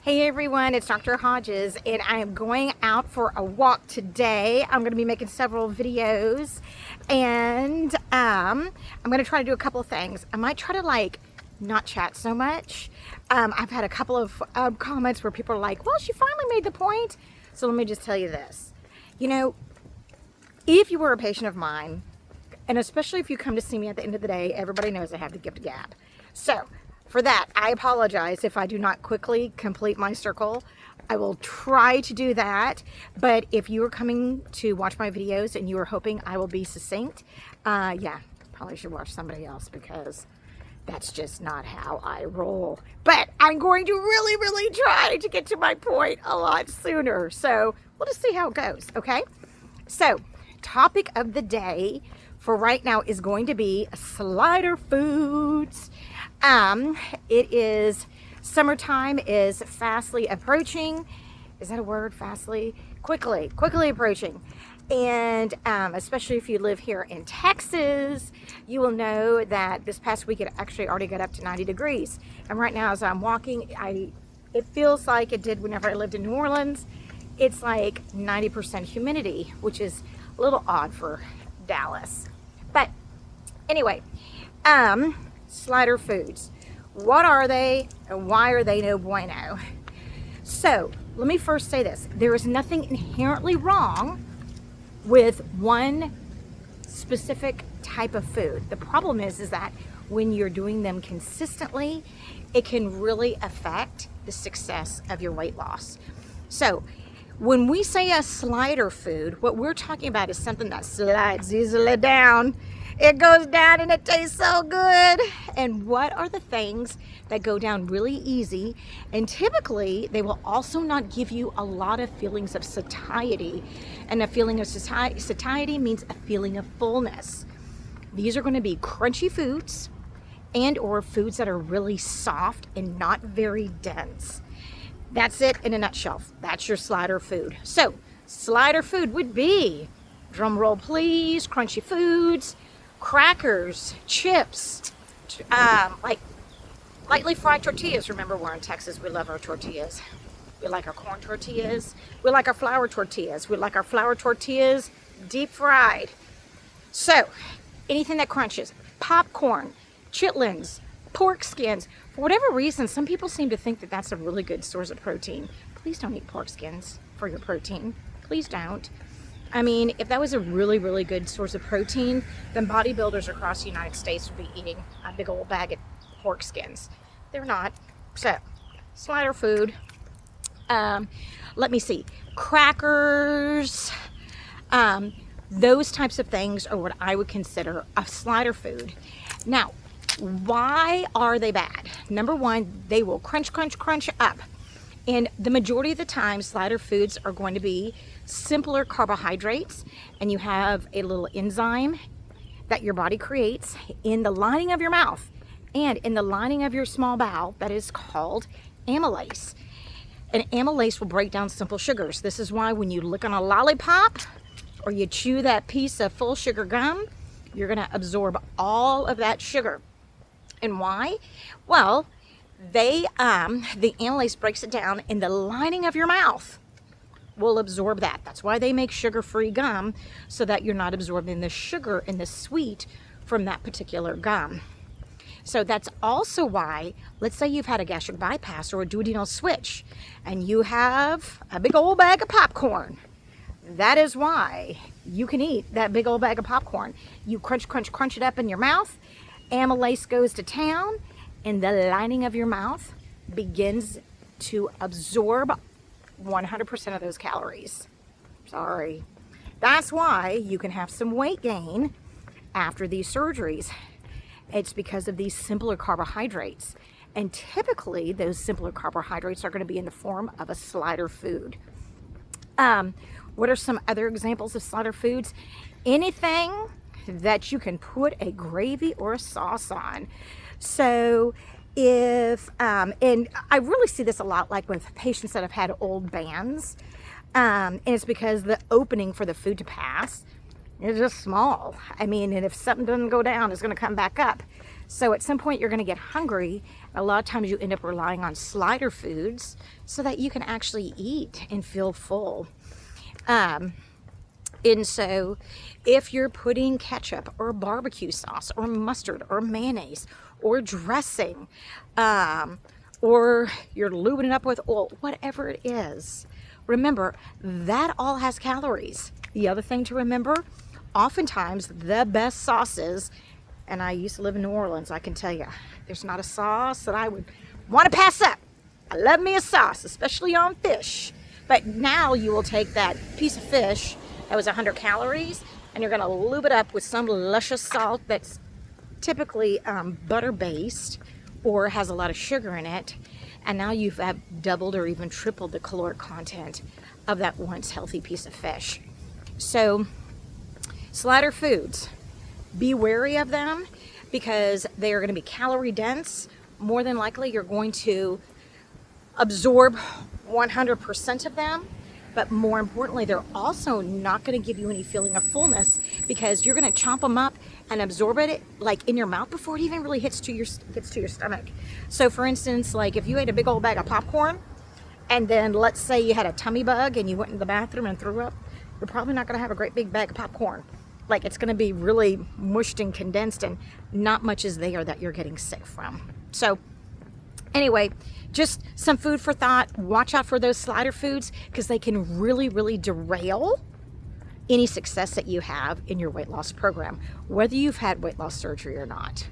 Hey everyone, it's Dr. Hodges and I am going out for a walk today. I'm going to be making several videos and I'm going to try to do a couple of things. I might try to not chat so much. I've had a couple of comments where people are like, well, she finally made the point. So let me just tell you this. You know, if you were a patient of mine, and especially if you come to see me at the end of the day, everybody knows I have the gift of gab. So for that, I apologize if I do not quickly complete my circle. I will try to do that, but if you are coming to watch my videos and you are hoping I will be succinct, yeah, probably should watch somebody else because that's just not how I roll. But I'm going to really try to get to my point a lot sooner. So we'll just see how it goes, okay? So, topic of the day for right now is going to be slider foods. It is summertime is fastly approaching. Is that a word? Fastly? Quickly approaching. And especially if you live here in Texas, you will know that this past week it actually already got up to 90 degrees. And right now as I'm walking, it feels like it did whenever I lived in New Orleans. It's like 90% humidity, which is a little odd for Dallas. But anyway, slider foods. What are they and why are they no bueno? So let me first say this. There is nothing inherently wrong with one specific type of food. The problem is that when you're doing them consistently, it can really affect the success of your weight loss. So when we say a slider food, what we're talking about is something that slides easily down. It goes down and it tastes so good. And what are the things that go down really easy? And typically, they will also not give you a lot of feelings of satiety. And a feeling of satiety means a feeling of fullness. These are going to be crunchy foods and or foods that are really soft and not very dense. That's it in a nutshell. That's your slider food. So, slider food would be, drum roll please, crunchy foods, crackers, chips, like lightly fried tortillas. Remember, we're in Texas, we love our tortillas. We like our corn tortillas. We like our flour tortillas. We like our flour tortillas deep fried. So, anything that crunches, popcorn, chitlins, pork skins. For whatever reason, some people seem to think that that's a really good source of protein. Please don't eat pork skins for your protein. Please don't. I mean, if that was a really good source of protein, then bodybuilders across the United States would be eating a big old bag of pork skins. They're not. So, slider food. Let me see. Crackers. Those types of things are what I would consider a slider food. Now, why are they bad? Number one, they will crunch up. And the majority of the time, slider foods are going to be simpler carbohydrates, and you have a little enzyme that your body creates in the lining of your mouth and in the lining of your small bowel that is called amylase. And amylase will break down simple sugars. This is why when you lick on a lollipop or you chew that piece of full sugar gum, you're going to absorb all of that sugar. And why? Well, the amylase breaks it down in the lining of your mouth will absorb that. That's why they make sugar-free gum, so that you're not absorbing the sugar and the sweet from that particular gum. So that's also why, let's say you've had a gastric bypass or a duodenal switch, and you have a big old bag of popcorn. That is why you can eat that big old bag of popcorn. You crunch it up in your mouth. Amylase goes to town, and the lining of your mouth begins to absorb 100% of those calories. Sorry. That's why you can have some weight gain after these surgeries. It's because of these simpler carbohydrates. And typically, those simpler carbohydrates are going to be in the form of a slider food. What are some other examples of slider foods? Anything that you can put a gravy or a sauce on. So if, and I really see this a lot like with patients that have had old bands, and it's because the opening for the food to pass is just small. I mean, and if something doesn't go down, it's going to come back up. So at some point you're going to get hungry A lot of times you end up relying on slider foods so that you can actually eat and feel full. And so if you're putting ketchup or barbecue sauce or mustard or mayonnaise or dressing, or you're lubing it up with oil, whatever it is, remember that all has calories. The other thing to remember, oftentimes the best sauces, and I used to live in New Orleans, I can tell you, there's not a sauce that I would want to pass up. I love me a sauce, especially on fish. But now you will take that piece of fish that was 100 calories and you're going to lube it up with some luscious salt that's typically butter based or has a lot of sugar in it, and now you've doubled or even tripled the caloric content of that once healthy piece of fish. So slider foods, be wary of them because they are going to be calorie dense. More than likely you're going to absorb 100% of them, but more importantly, they're also not going to give you any feeling of fullness because you're going to chomp them up and absorb it like in your mouth before it even really gets to your stomach. So for instance, like if you ate a big old bag of popcorn and then let's say you had a tummy bug and you went in the bathroom and threw up, you're probably not going to have a great big bag of popcorn. Like it's going to be really mushed and condensed and not much is there that you're getting sick from. So anyway, just some food for thought. Watch out for those slider foods because they can really, really derail any success that you have in your weight loss program, whether you've had weight loss surgery or not.